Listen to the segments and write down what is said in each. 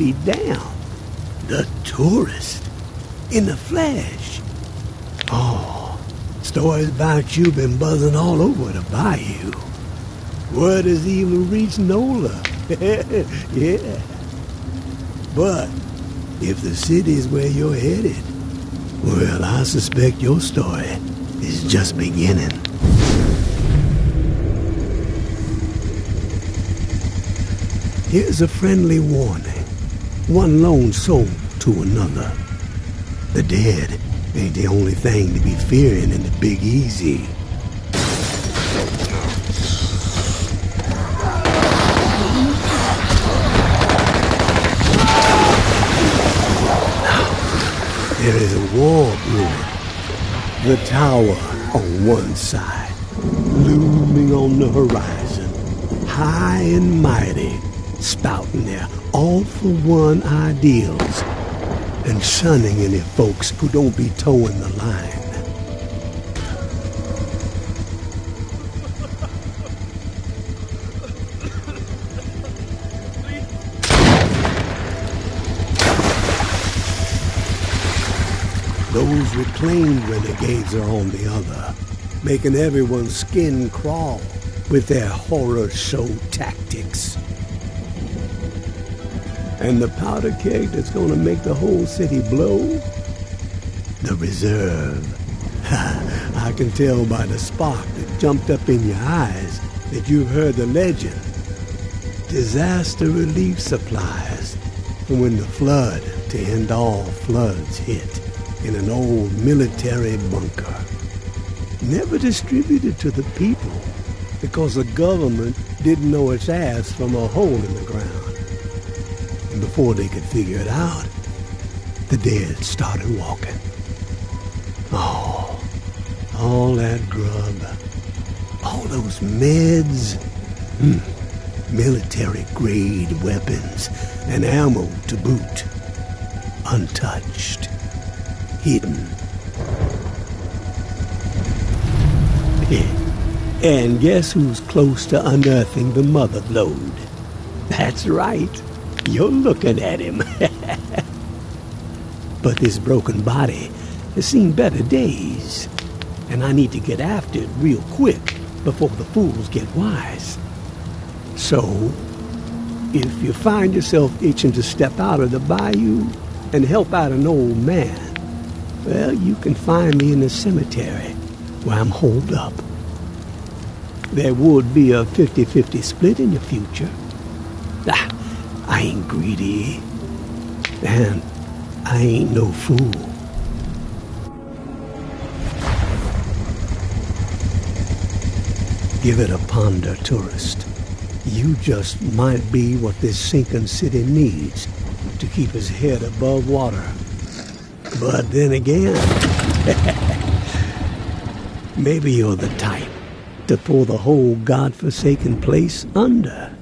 be damned. The tourist. In the flesh. Oh, stories about you been buzzing all over the bayou. Word has even reached Nola. Yeah. But if the city's where you're headed, well, I suspect your story is just beginning. Here's a friendly warning. One lone soul to another. The dead ain't the only thing to be fearing in the Big Easy. There is a war brewing. The tower on one side, looming on the horizon, high and mighty, spouting their all-for-one ideals and shunning any folks who don't be towing the line. Those reclaimed renegades are on the other, making everyone's skin crawl with their horror show tactics. And the powder keg that's gonna make the whole city blow? The reserve. I can tell by the spark that jumped up in your eyes that you've heard the legend. Disaster relief supplies from when the flood to end all floods hit in an old military bunker. Never distributed to the people because the government didn't know its ass from a hole in the ground. And before they could figure it out, the dead started walking. Oh, all that grub, all those meds, military-grade weapons and ammo to boot, untouched. Hidden. And guess who's close to unearthing the mother lode? That's right. You're looking at him. But this broken body has seen better days. And I need to get after it real quick before the fools get wise. So, if you find yourself itching to step out of the bayou and help out an old man, well, you can find me in the cemetery where I'm holed up. There would be a 50-50 split in your future. I ain't greedy. And I ain't no fool. Give it a ponder, tourist. You just might be what this sinking city needs to keep his head above water. But then again, maybe you're the type to pull the whole godforsaken place under.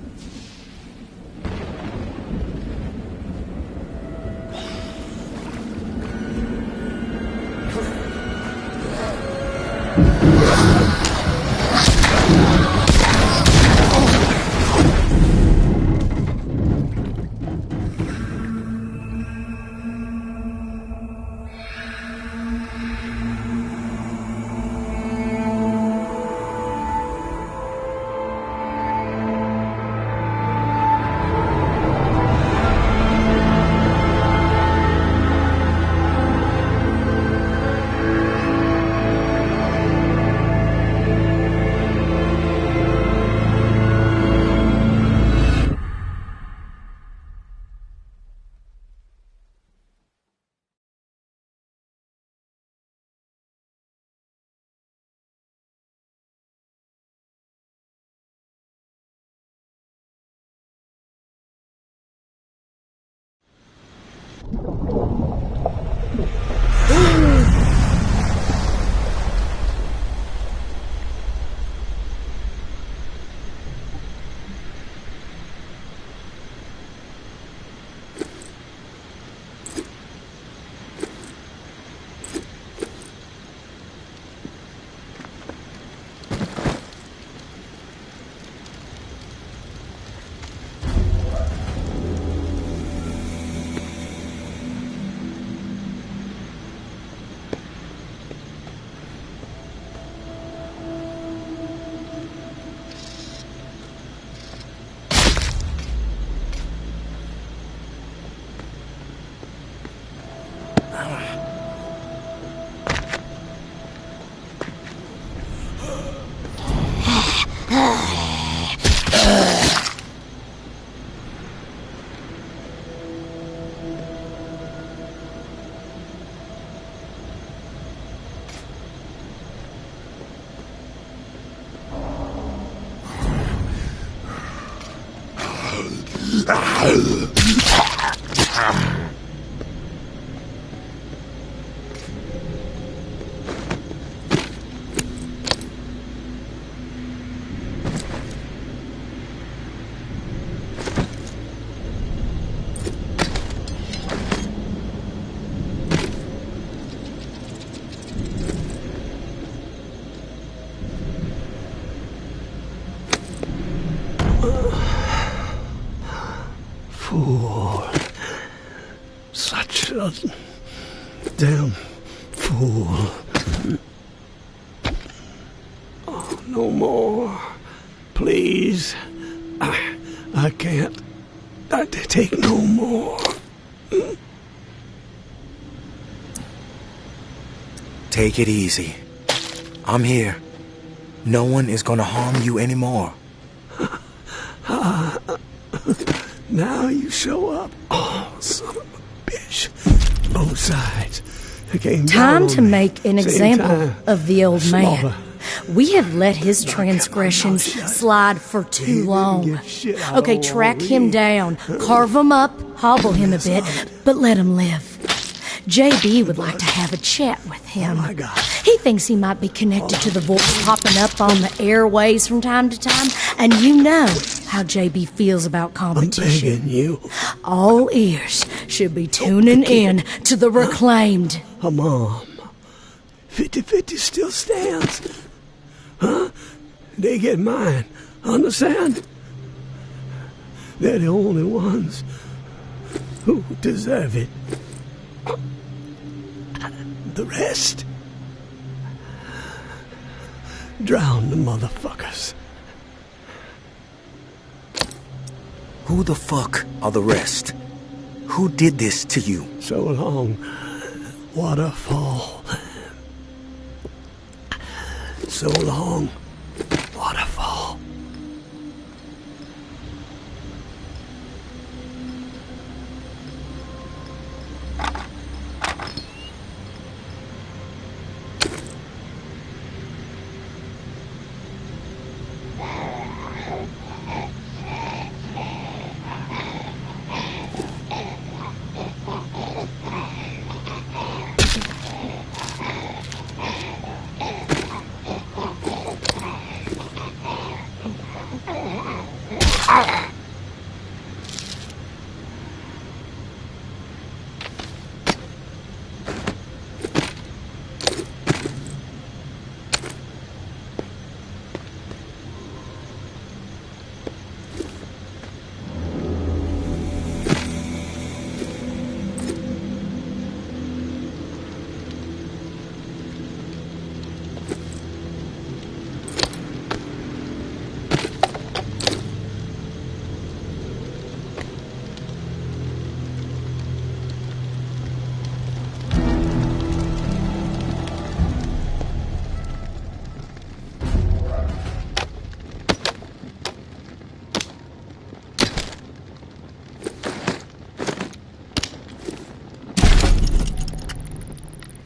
Fool. Such a damn fool. Oh, no more. Please. I can't. I take no more. Take it easy. I'm here. No one is gonna harm you anymore. Now you show up. Oh, son of a bitch. Both sides. They came Time down to on me. make an Same example time. of the old Slaughter. man. We have let his transgressions shut. slide for He too didn't long. get shit out Okay, of track all him we- down, carve him up, hobble him a bit, but let him live. JB would like to have a chat with him. Oh, my God. He thinks he might be connected to the voice popping up on the airways from time to time, and you know how JB feels about I'm competition. begging you. All ears should be tuning in to the Reclaimed. Mom. 50-50 still stands. Huh? They get mine. Understand? They're the only ones who deserve it. The rest, drown the motherfuckers. Who the fuck are the rest? Who did this to you? So long, waterfall. So long, waterfall.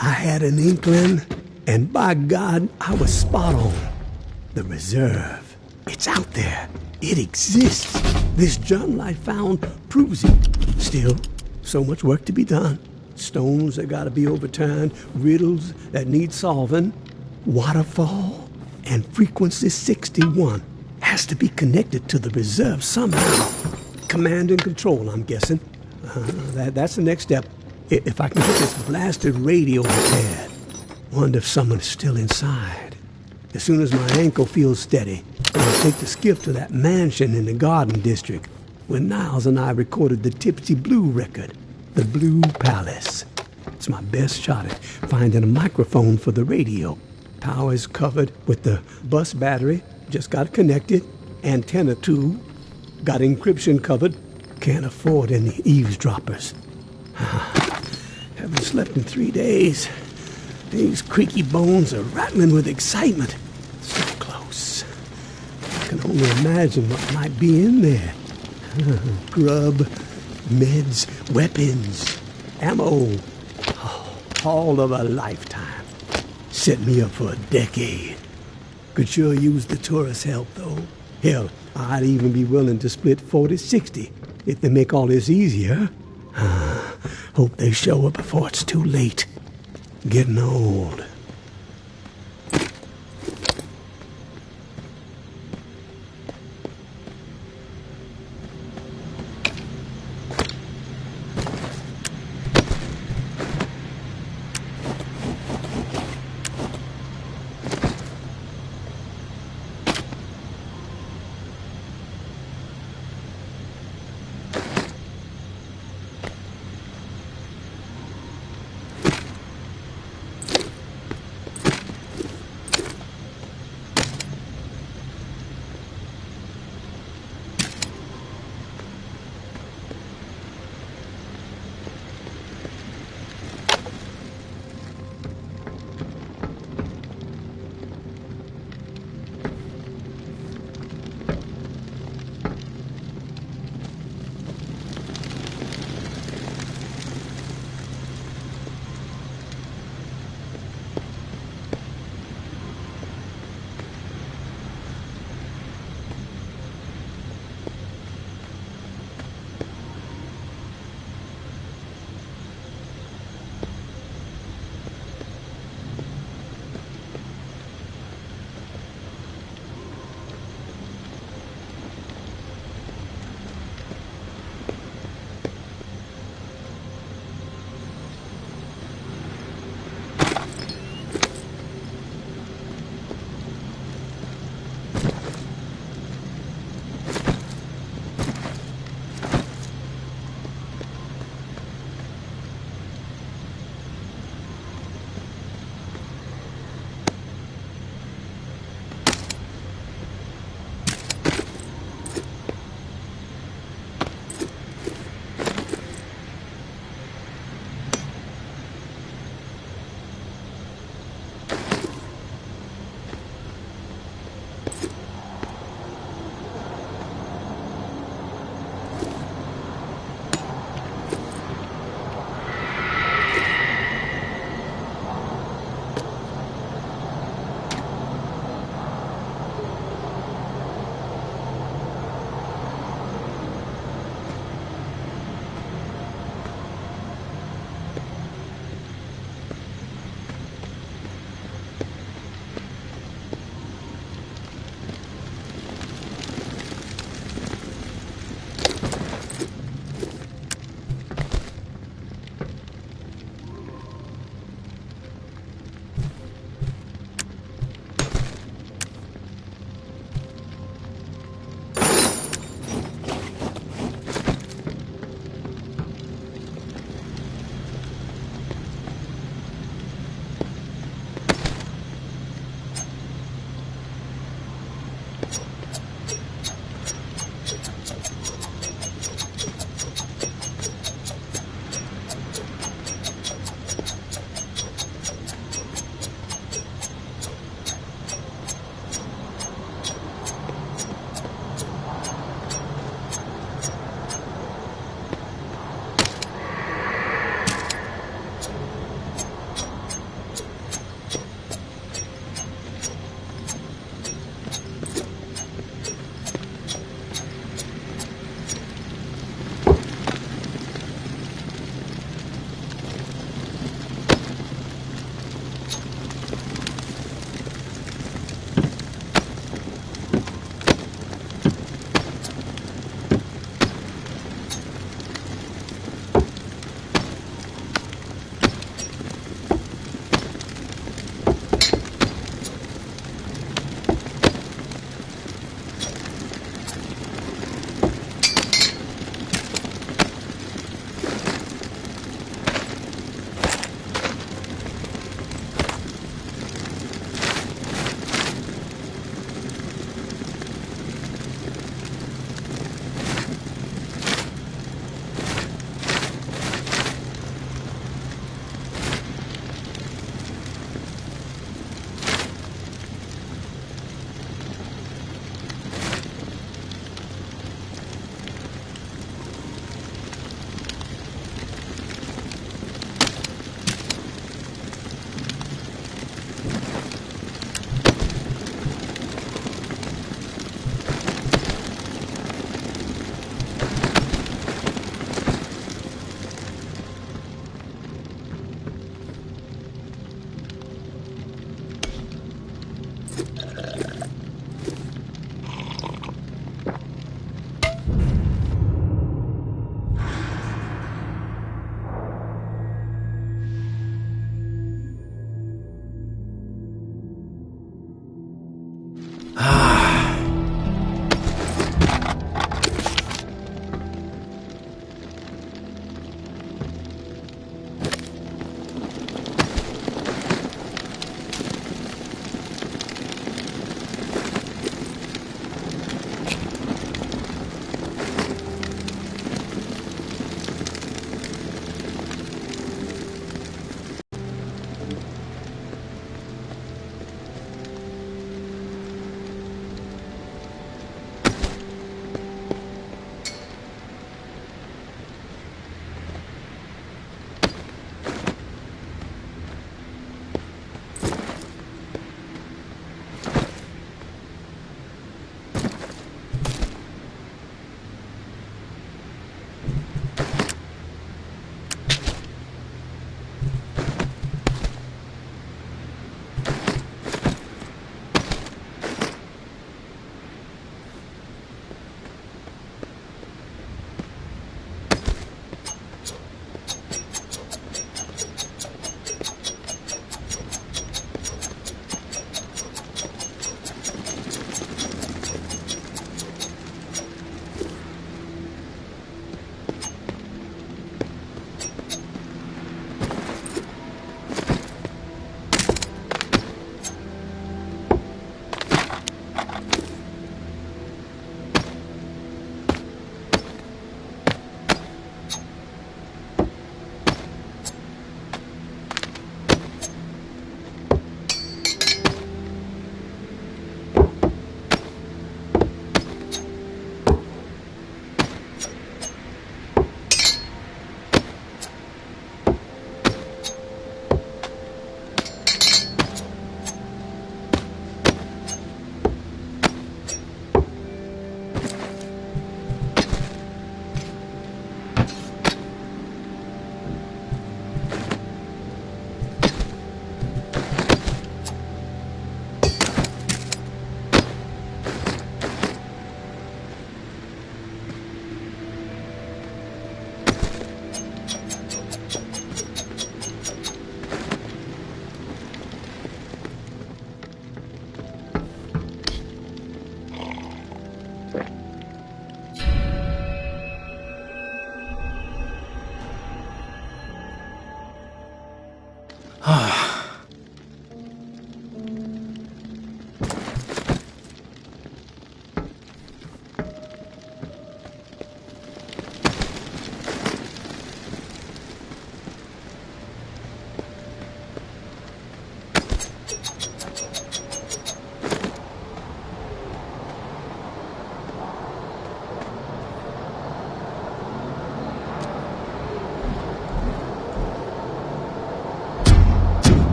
I had an inkling, and by God, I was spot on. The reserve. It's out there. It exists. This journal I found proves it. Still, so much work to be done. Stones that gotta be overturned, riddles that need solving. Waterfall and frequency 61 has to be connected to the reserve somehow. Command and control, I'm guessing. That's the next step. If I can get this blasted radio repaired. Wonder if someone's still inside. As soon as my ankle feels steady, I'll take the skiff to that mansion in the Garden District where Niles and I recorded the Tipsy Blue record, the Blue Palace. It's my best shot at finding a microphone for the radio. Power is covered with the bus battery, just got connected. Antenna too, got encryption covered. Can't afford any eavesdroppers. Haven't slept in 3 days. These creaky bones are rattling with excitement. So close. I can only imagine what might be in there. Grub, meds, weapons, ammo. Oh, all of a lifetime. Set me up for a decade. Could sure use the tourist help, though. Hell, I'd even be willing to split 40-60 if they make all this easier. Hope they show up before it's too late. Getting old.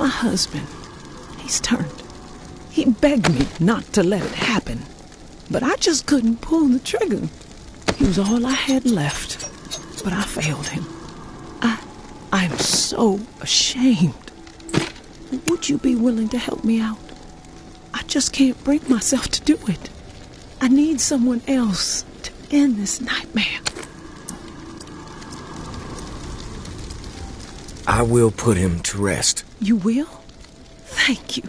My husband, he's turned. He begged me not to let it happen, but I just couldn't pull the trigger. He was all I had left, but I failed him. I'm so ashamed. Would you be willing to help me out? I just can't bring myself to do it. I need someone else to end this nightmare. I will put him to rest. You will? Thank you.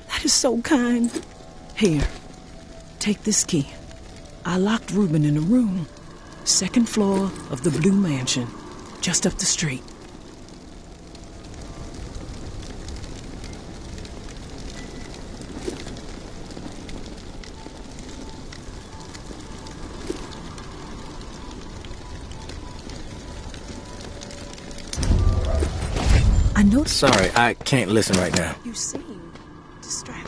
That is so kind. Here, take this key. I locked Reuben in a room, 2nd floor of the Blue Mansion, just up the street. I noticed. Sorry, I can't listen right now. You seem distracted.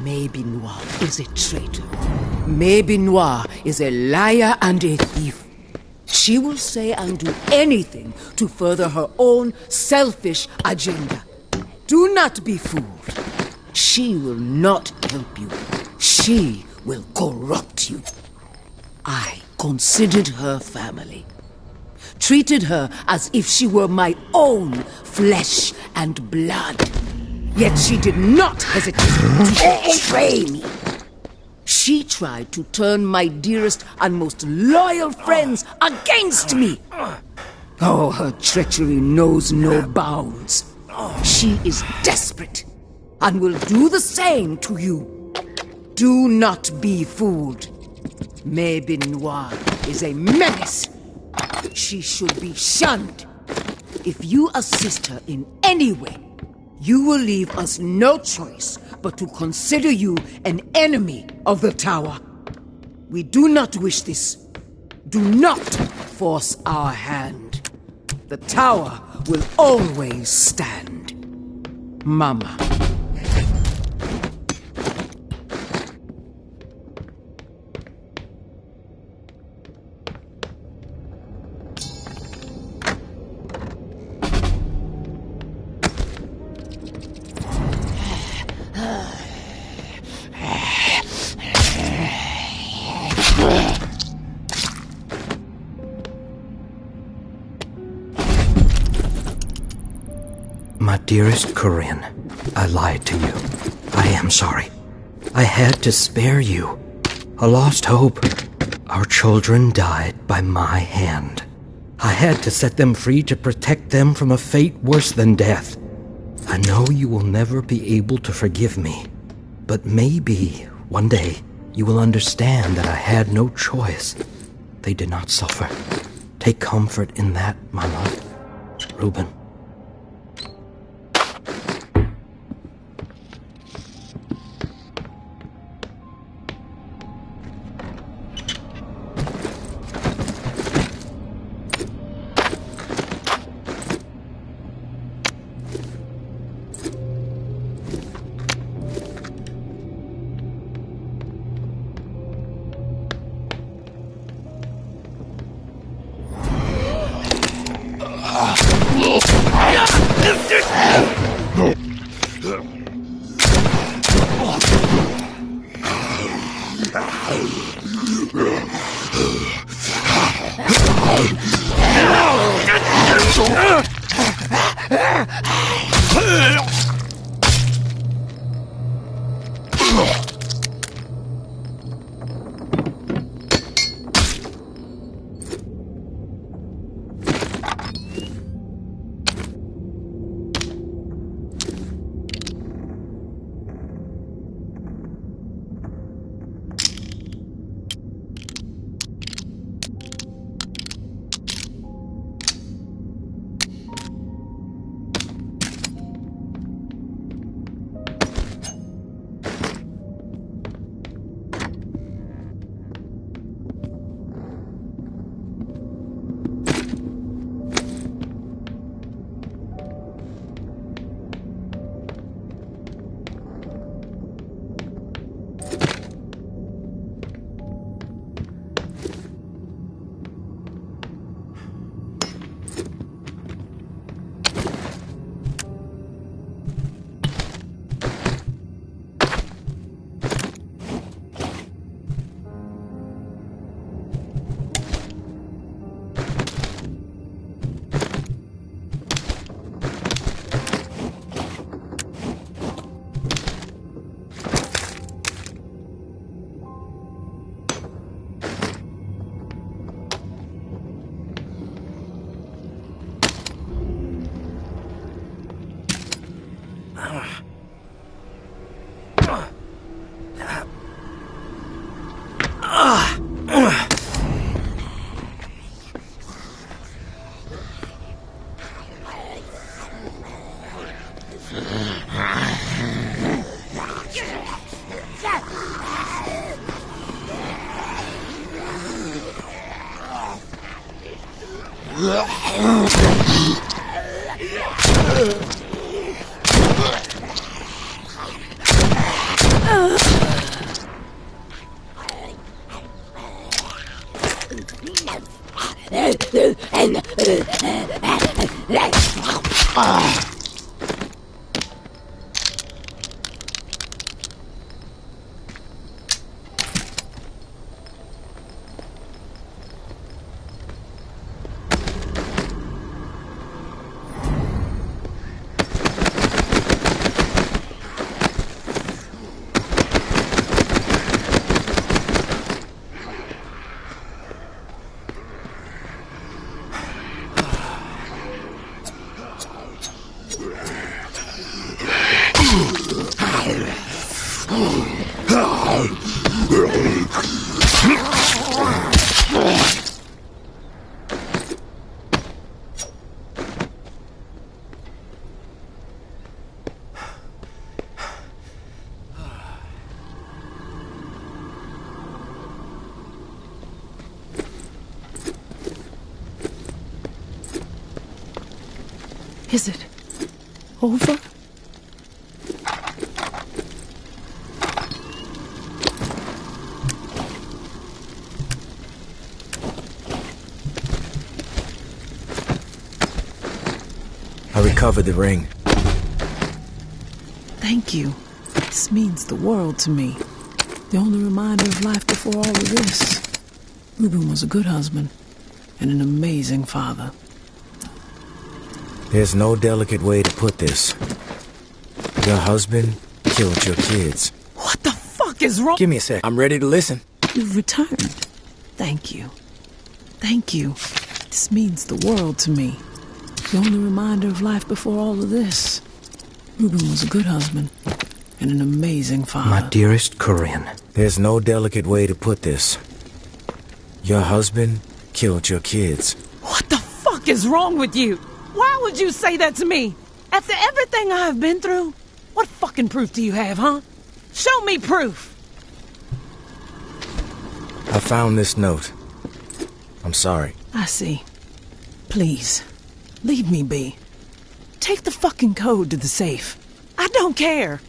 Maybe Noir is a traitor. Maybe Noir is a liar and a thief. She will say and do anything to further her own selfish agenda. Do not be fooled. She will not help you. She will corrupt you. I considered her family. Treated her as if she were my own flesh and blood. Yet she did not hesitate to betray me. She tried to turn my dearest and most loyal friends against me. Oh, her treachery knows no bounds. She is desperate and will do the same to you. Do not be fooled. Maybe Noir is a menace. She should be shunned. If you assist her in any way, you will leave us no choice but to consider you an enemy of the Tower. We do not wish this. Do not force our hand. The Tower will always stand. Mama. My dearest Corinne, I lied to you. I am sorry. I had to spare you. A lost hope. Our children died by my hand. I had to set them free to protect them from a fate worse than death. I know you will never be able to forgive me, but maybe one day you will understand that I had no choice. They did not suffer. Take comfort in that, my love. Reuben. Is it over? I recovered the ring. Thank you. This means the world to me. The only reminder of life before all of this. Reuben was a good husband and an amazing father. There's no delicate way to put this. Your husband killed your kids. What the fuck is wrong? Give me a sec. I'm ready to listen. You've returned. Thank you. Thank you. This means the world to me. The only reminder of life before all of this. Reuben was a good husband and an amazing father. My dearest Corinne. There's no delicate way to put this. Your husband killed your kids. What the fuck is wrong with you? Why would you say that to me? After everything I have been through? What fucking proof do you have, huh? Show me proof! I found this note. I'm sorry. I see. Please, leave me be. Take the fucking code to the safe. I don't care.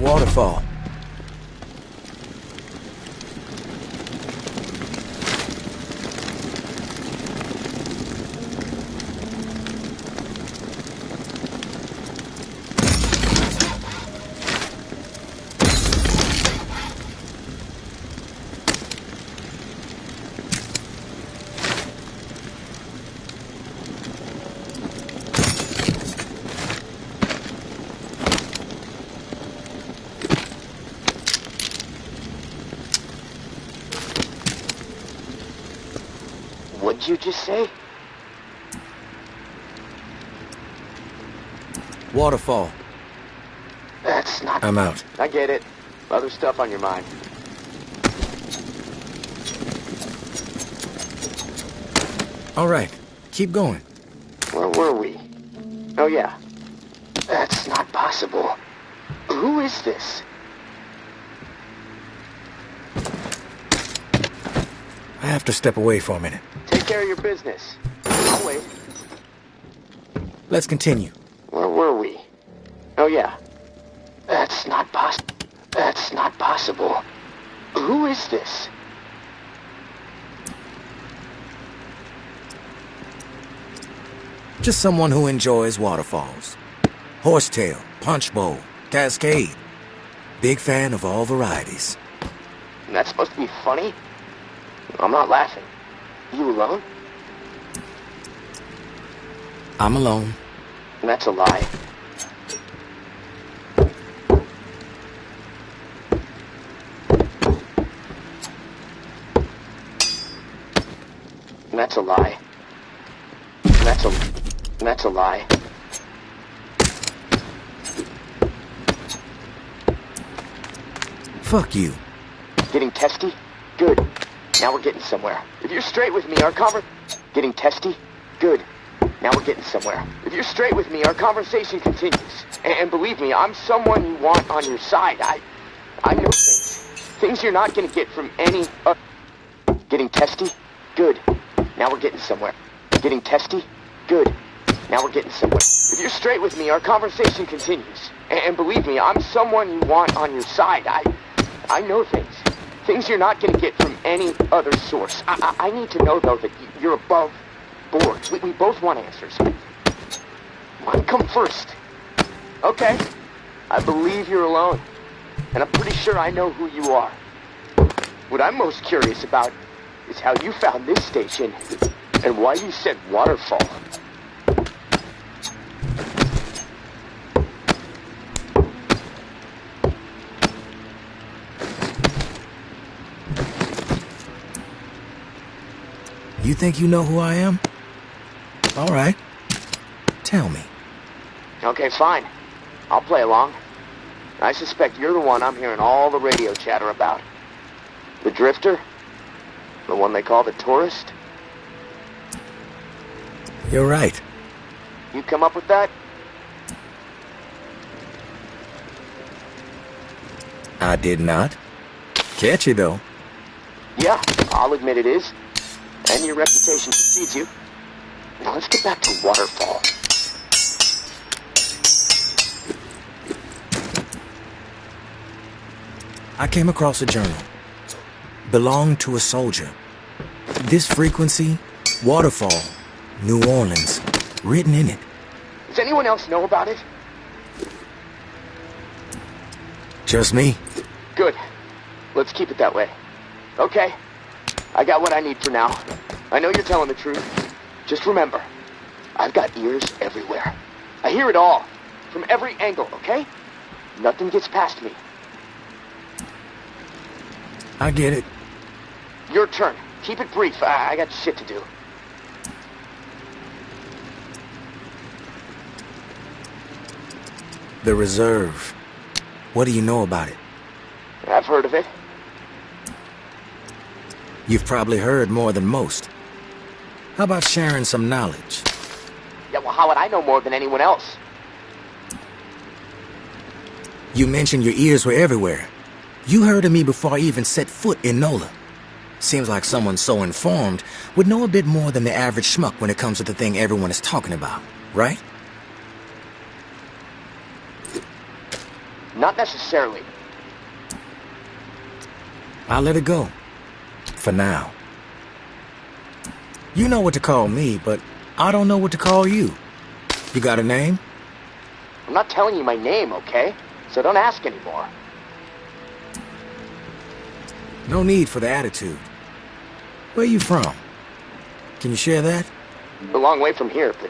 Waterfall. What'd you just say? Waterfall. That's not... I'm out. I get it. Other stuff on your mind. All right, keep going. Where were we? Oh, yeah. That's not possible. Who is this? I have to step away for a minute. Take care of your business. I'll wait. Let's continue. Where were we? Oh, yeah. That's not possible. Who is this? Just someone who enjoys waterfalls. Horsetail, punch bowl, cascade. Big fan of all varieties. And that's supposed to be funny? I'm not laughing. You alone? I'm alone. And that's a lie. And that's a lie. And that's a lie. Fuck you. Getting testy? Good. Now we're getting somewhere. If you're straight with me, our Getting testy? Good. Now we're getting somewhere. If you're straight with me, our conversation continues. And believe me, I'm someone you want on your side. I know things. Things you're not gonna get from any Getting testy? Good. Now we're getting somewhere. Getting testy? Good. Now we're getting somewhere. If you're straight with me, our conversation continues. And believe me, I'm someone you want on your side. I know things. Things you're not going to get from any other source. I need to know, though, that you're above board. We both want answers. Mine come first. Okay. I believe you're alone. And I'm pretty sure I know who you are. What I'm most curious about is how you found this station and why you said waterfall. You think you know who I am? All right. Tell me. Okay, fine. I'll play along. I suspect you're the one I'm hearing all the radio chatter about. The Drifter? The one they call the Tourist? You're right. You come up with that? I did not. Catchy, though. Yeah, I'll admit it is. And your reputation precedes you. Now let's get back to Waterfall. I came across a journal. Belonged to a soldier. This frequency, Waterfall, New Orleans, written in it. Does anyone else know about it? Just me. Good. Let's keep it that way. Okay. I got what I need for now. I know you're telling the truth. Just remember, I've got ears everywhere. I hear it all. From every angle, okay? Nothing gets past me. I get it. Your turn. Keep it brief. I got shit to do. The Reserve. What do you know about it? I've heard of it. You've probably heard more than most. How about sharing some knowledge? Yeah, well, how would I know more than anyone else? You mentioned your ears were everywhere. You heard of me before I even set foot in NOLA. Seems like someone so informed would know a bit more than the average schmuck when it comes to the thing everyone is talking about, right? Not necessarily. I'll let it go. For now. You know what to call me, but I don't know what to call you. You got a name? I'm not telling you my name, okay? So don't ask anymore. No need for the attitude. Where you from? Can you share that? A long way from here, but